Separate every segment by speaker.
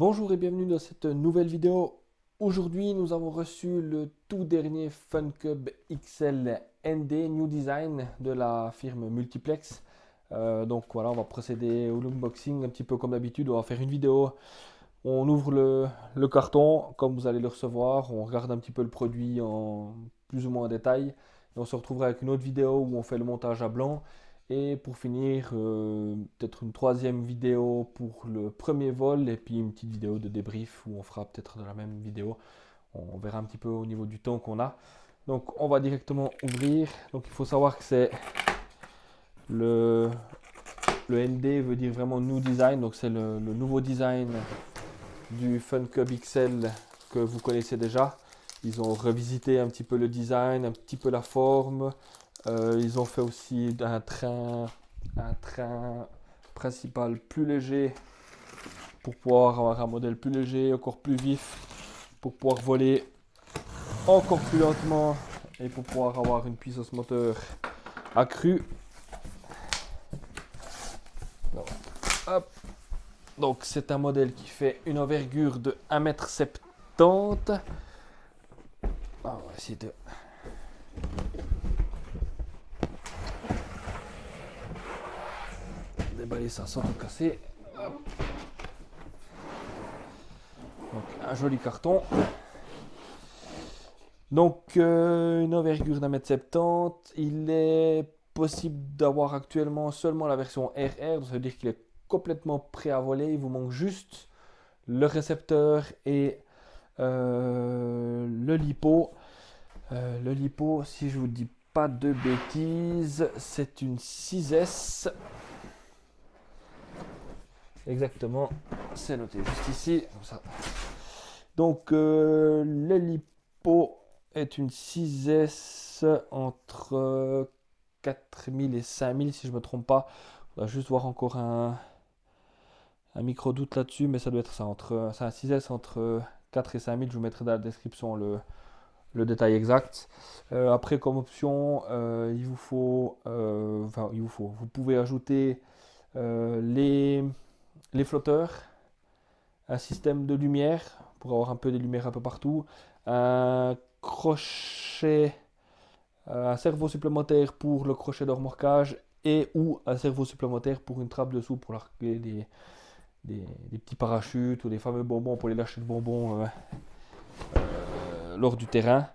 Speaker 1: Bonjour et bienvenue dans cette nouvelle vidéo. Aujourd'hui, nous avons reçu le tout dernier FunCub XL ND New Design de la firme Multiplex. Donc voilà, on va procéder au unboxing un petit peu comme d'habitude. On va faire une vidéo. On ouvre le carton comme vous allez le recevoir. On regarde un petit peu le produit en plus ou moins en détail. Et on se retrouvera avec une autre vidéo où on fait le montage à blanc. Et pour finir, peut-être une troisième vidéo pour le premier vol et puis une petite vidéo de débrief où on fera peut-être dans la même vidéo. On verra un petit peu au niveau du temps qu'on a. Donc on va directement ouvrir. Donc il faut savoir que c'est le ND veut dire vraiment New Design. Donc c'est le nouveau design du FunCub XL que vous connaissez déjà. Ils ont revisité un petit peu le design, un petit peu la forme. Ils ont fait aussi un train principal plus léger pour pouvoir avoir un modèle plus léger, encore plus vif, pour pouvoir voler encore plus lentement et pour pouvoir avoir une puissance moteur accrue. Donc c'est un modèle qui fait une envergure de 1,70 m. On va essayer de déballer ça sans tout casser. Hop. Donc un joli carton. Donc une envergure d'1,70 m. Il est possible d'avoir actuellement seulement la version RR. Ça veut dire qu'il est complètement prêt à voler. Il vous manque juste le récepteur et le lipo. Le lipo, si je vous dis pas de bêtises, c'est une 6S. Exactement, c'est noté juste ici. Comme ça. Donc le lipo est une 6S entre 4000 et 5000 si je ne me trompe pas. On va juste voir encore un micro doute là-dessus, mais ça doit être ça. C'est un 6S entre 4 et 5000. Je vous mettrai dans la description le détail exact. Après, comme option, vous pouvez ajouter les flotteurs, un système de lumière pour avoir un peu des lumières un peu partout, un crochet, un cerveau supplémentaire pour le crochet de remorquage et ou un cerveau supplémentaire pour une trappe dessous pour larguer des petits parachutes ou des fameux bonbons pour les lâcher de bonbons lors du terrain.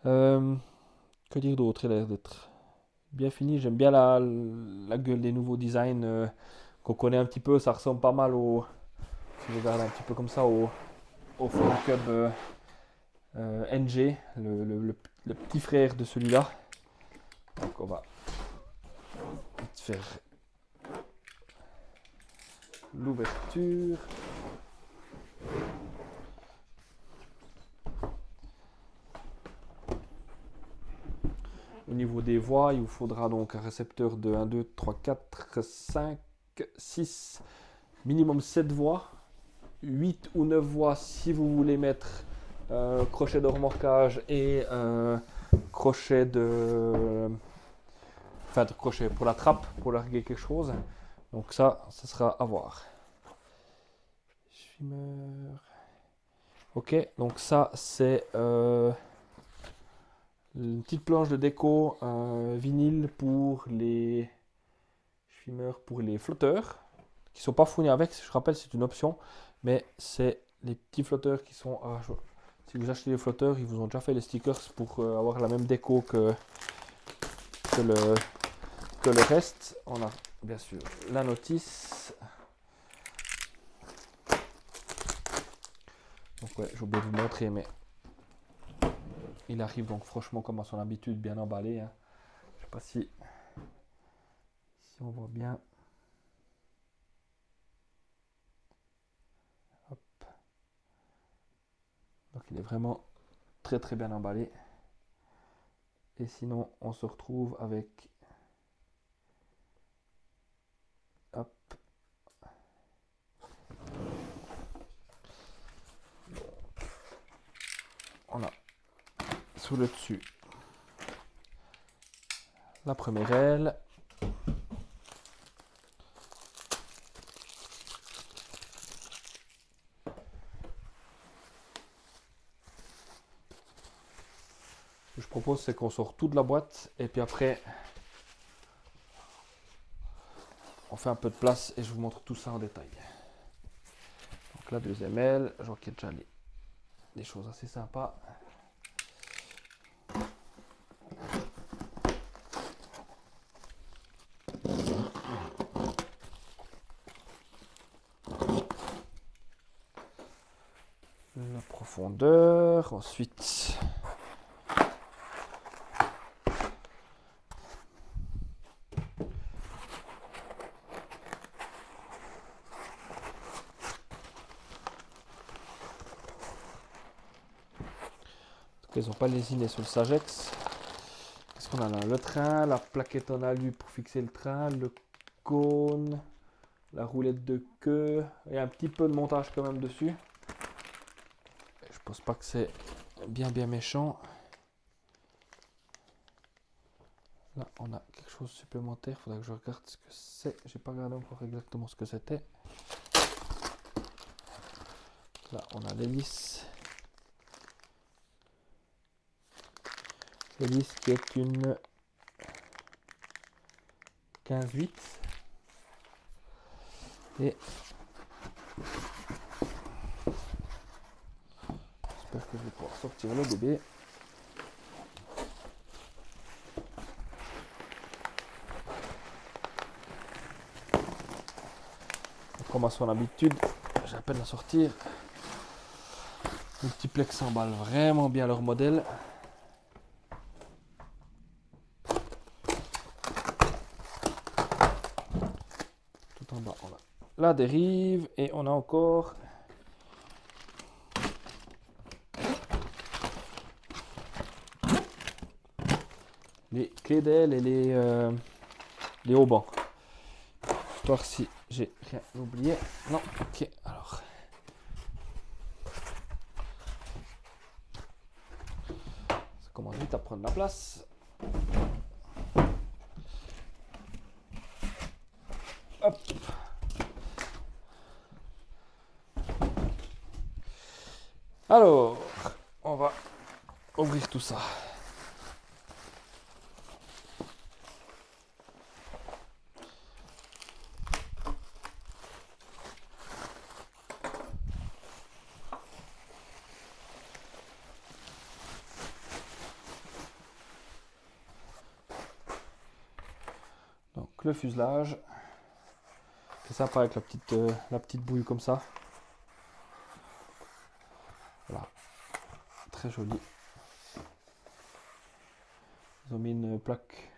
Speaker 1: Que dire d'autre? Il a l'air d'être bien fini. J'aime bien la gueule des nouveaux designs qu'on connaît un petit peu. Ça ressemble pas mal si vous regardez un petit peu comme ça, au FunCub NG, le petit frère de celui-là. Donc on va faire l'ouverture. Au niveau des voies, il vous faudra donc un récepteur de 1, 2, 3, 4, 5, 6, minimum 7 voies, 8 ou 9 voies si vous voulez mettre crochet de remorquage et crochet de crochet pour la trappe, pour larguer quelque chose. Donc ça sera à voir. Ok, donc ça c'est une petite planche de déco vinyle pour les pour les flotteurs qui sont pas fournis avec. Je rappelle, c'est une option, mais c'est les petits flotteurs qui sont. Si vous achetez les flotteurs, ils vous ont déjà fait les stickers pour avoir la même déco que le reste. On a bien sûr la notice. Donc ouais, j'ai oublié de vous montrer, mais il arrive donc franchement comme à son habitude, bien emballé. Hein. Je sais pas si on voit bien. Hop. Donc il est vraiment très très bien emballé. Et sinon, on se retrouve avec. Hop. On a sous le dessus la première aile. que je propose, c'est qu'on sort tout de la boîte et puis après, on fait un peu de place et je vous montre tout ça en détail. Donc la deuxième aile, je vois qu'il y a déjà des choses assez sympas. La profondeur, ensuite ils n'ont pas lésiné sur le Sagex. Qu'est-ce qu'on a là? Le train, la plaquette en alu pour fixer le train, le cône, la roulette de queue et un petit peu de montage quand même dessus. Je pense pas que c'est bien méchant. Là on a quelque chose de supplémentaire, il faudra que je regarde ce que c'est. J'ai pas regardé encore exactement ce que c'était. Là on a l'hélice. L'hélice qui est une 15-8 et j'espère que je vais pouvoir sortir le bébé. Comme à son habitude, j'ai à peine à sortir. Multiplex emballe vraiment bien leur modèle. Tout en bas, on a la dérive et on a encore les clés d'aile et les haubans. Voir si j'ai rien oublié. Non, ok, alors. Ça commence vite à prendre la place. Hop. Alors, on va ouvrir tout ça. Donc le fuselage, c'est sympa avec la petite bouille comme ça. Voilà, très joli. Ils ont mis une plaque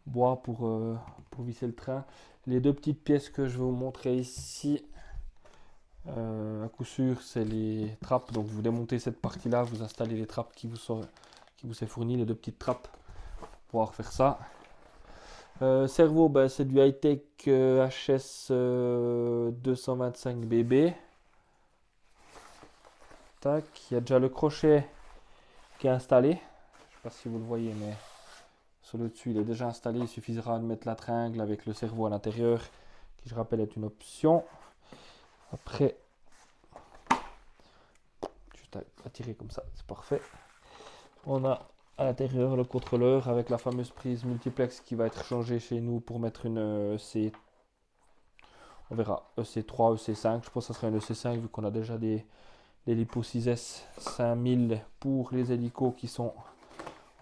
Speaker 1: bois pour visser le train. Les deux petites pièces que je vais vous montrer ici, à coup sûr, c'est les trappes. Donc vous démontez cette partie-là, vous installez les trappes qui vous est fourni, les deux petites trappes pour pouvoir faire ça. Cerveau, ben, c'est du high-tech HS 225 BB. Tac, il y a déjà le crochet qui est installé. Je ne sais pas si vous le voyez, mais sur le dessus il est déjà installé. Il suffira de mettre la tringle avec le cerveau à l'intérieur, qui je rappelle est une option. Après, juste à tirer comme ça, c'est parfait. On a à l'intérieur le contrôleur avec la fameuse prise multiplex qui va être changée chez nous pour mettre une EC, on verra, EC3, EC5. Je pense que ça sera une EC5 vu qu'on a déjà des Lipo 6S 5000 pour les hélicos qui sont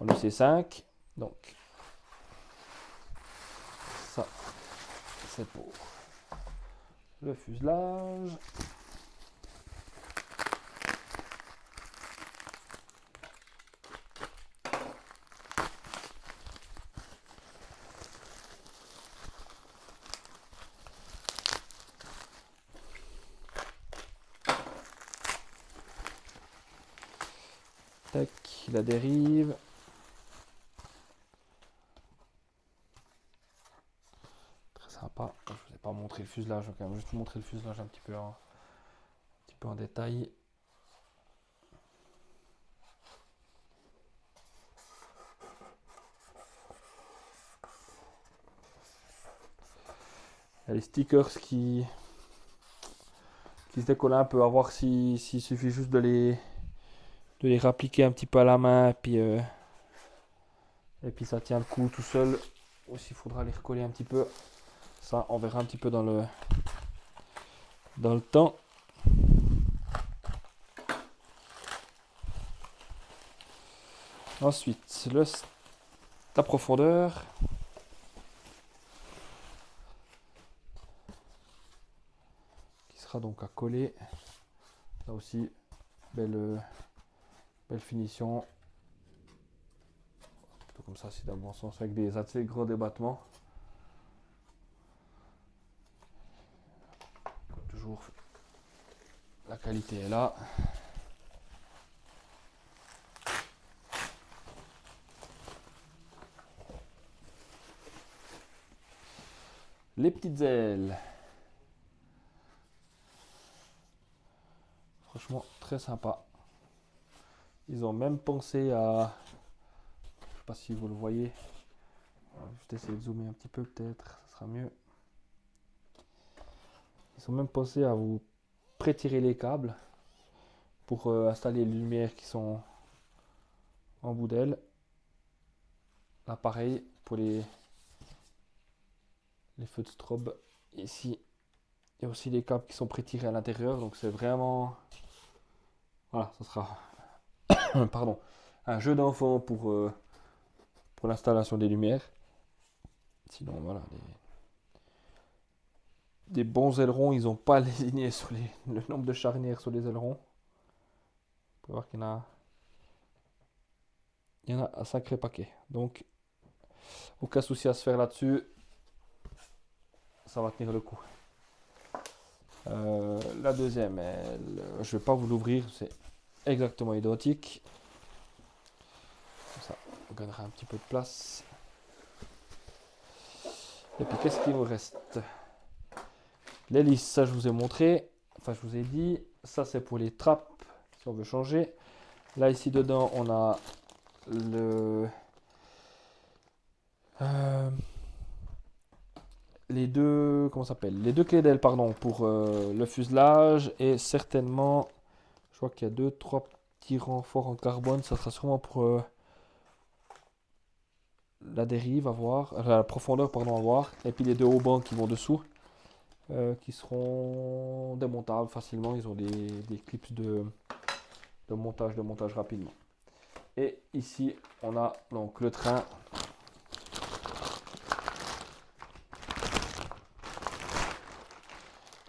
Speaker 1: en EC5. Donc ça c'est pour le fuselage. Tac, la dérive. Très sympa. Je vous ai pas montré le fuselage, donc juste vous montrer le fuselage un petit peu en détail. Il y a les stickers qui se décollent un peu, à voir s'il suffit juste de de les rappliquer un petit peu à la main et puis ça tient le coup tout seul. Aussi, il faudra les recoller un petit peu. Ça, on verra un petit peu dans le temps. Ensuite, la profondeur. Qui sera donc à coller. Là aussi, belle finition. Plutôt comme ça, c'est dans le bon sens, avec des assez gros débattements. Comme toujours, la qualité est là. Les petites ailes. Franchement, très sympa. Ils ont même pensé à... Je sais pas si vous le voyez. Je vais juste essayer de zoomer un petit peu peut-être, ça sera mieux. Ils ont même pensé à vous prétirer les câbles pour installer les lumières qui sont en bout d'aile. Là pareil pour les feux de strobe. Ici, il y a aussi les câbles qui sont prétirés à l'intérieur, donc c'est vraiment... Voilà, ça sera pardon, un jeu d'enfant pour l'installation des lumières. Sinon, voilà, des bons ailerons, ils n'ont pas aligné sur le nombre de charnières sur les ailerons. On peut voir qu'il y en a un sacré paquet. Donc, aucun souci à se faire là-dessus. Ça va tenir le coup. La deuxième, je ne vais pas vous l'ouvrir, c'est exactement identique. Comme ça, on gagnera un petit peu de place. Et puis, qu'est-ce qu'il nous reste? L'hélice, ça je vous ai montré. Enfin, je vous ai dit. Ça, c'est pour les trappes, si on veut changer. Là, ici, dedans, on a les deux, comment ça s'appelle? Les deux clés d'aile, pardon, pour le fuselage. Et certainement, je crois qu'il y a 2-3 petits renforts en carbone. Ça sera sûrement pour la dérive, à voir. La profondeur, pardon, à voir. Et puis les deux haubans qui vont dessous. Qui seront démontables facilement. Ils ont des clips de montage rapidement. Et ici, on a donc le train.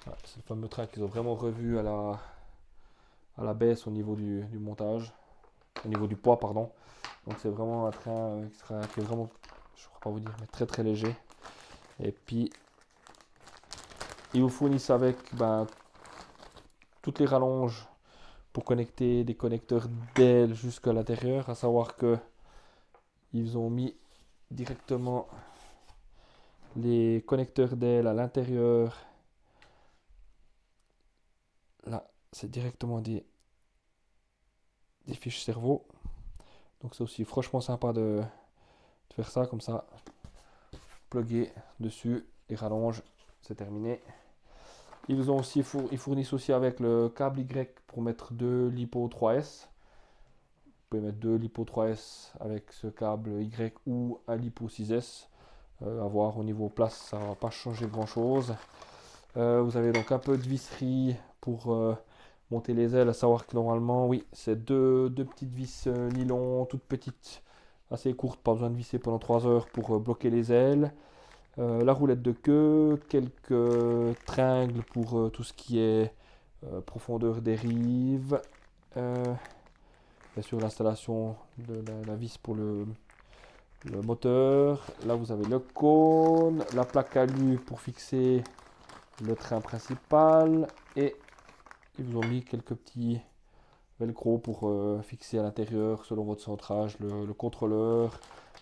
Speaker 1: Voilà, c'est le fameux train qu'ils ont vraiment revu à la baisse au niveau du montage, au niveau du poids, pardon. Donc c'est vraiment un train qui est vraiment, je ne pourrais pas vous dire, mais très très léger. Et puis, ils vous fournissent avec toutes les rallonges pour connecter des connecteurs d'aile jusqu'à l'intérieur, à savoir que ils ont mis directement les connecteurs d'aile à l'intérieur. Là, c'est directement des fiches cerveau. Donc c'est aussi franchement sympa de faire ça comme ça. Plugger dessus, les rallonges, c'est terminé. Ils fournissent aussi avec le câble Y pour mettre deux LiPo 3S. Vous pouvez mettre deux LiPo 3S avec ce câble Y ou un LiPo 6S. À voir au niveau place, ça ne va pas changer grand chose. Vous avez donc un peu de visserie pour monter les ailes, à savoir que normalement, oui, c'est deux petites vis nylon, toutes petites, assez courtes, pas besoin de visser pendant 3 heures pour bloquer les ailes. La roulette de queue, quelques tringles pour tout ce qui est profondeur dérive. Bien sûr, l'installation de la vis pour le moteur. Là, vous avez le cône, la plaque alu pour fixer le train principal. Et ils vous ont mis quelques petits velcro pour fixer à l'intérieur, selon votre centrage, le contrôleur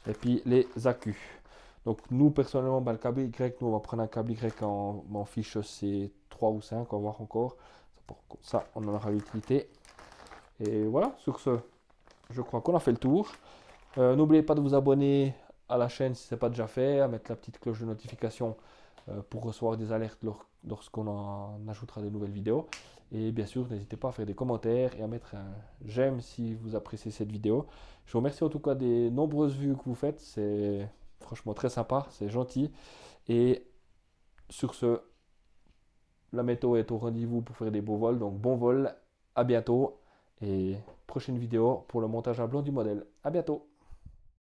Speaker 1: et puis les accus. Donc nous personnellement, le câble Y, nous on va prendre un câble Y en fiche C3 ou 5, on va voir encore. Ça, on en aura l'utilité. Et voilà, sur ce, je crois qu'on a fait le tour. N'oubliez pas de vous abonner à la chaîne si ce n'est pas déjà fait, à mettre la petite cloche de notification pour recevoir des alertes lorsqu'on en ajoutera des nouvelles vidéos. Et bien sûr, n'hésitez pas à faire des commentaires et à mettre un j'aime si vous appréciez cette vidéo. Je vous remercie en tout cas des nombreuses vues que vous faites. C'est franchement très sympa, c'est gentil. Et sur ce, la météo est au rendez-vous pour faire des beaux vols. Donc bon vol, à bientôt. Et prochaine vidéo pour le montage à blanc du modèle. À bientôt.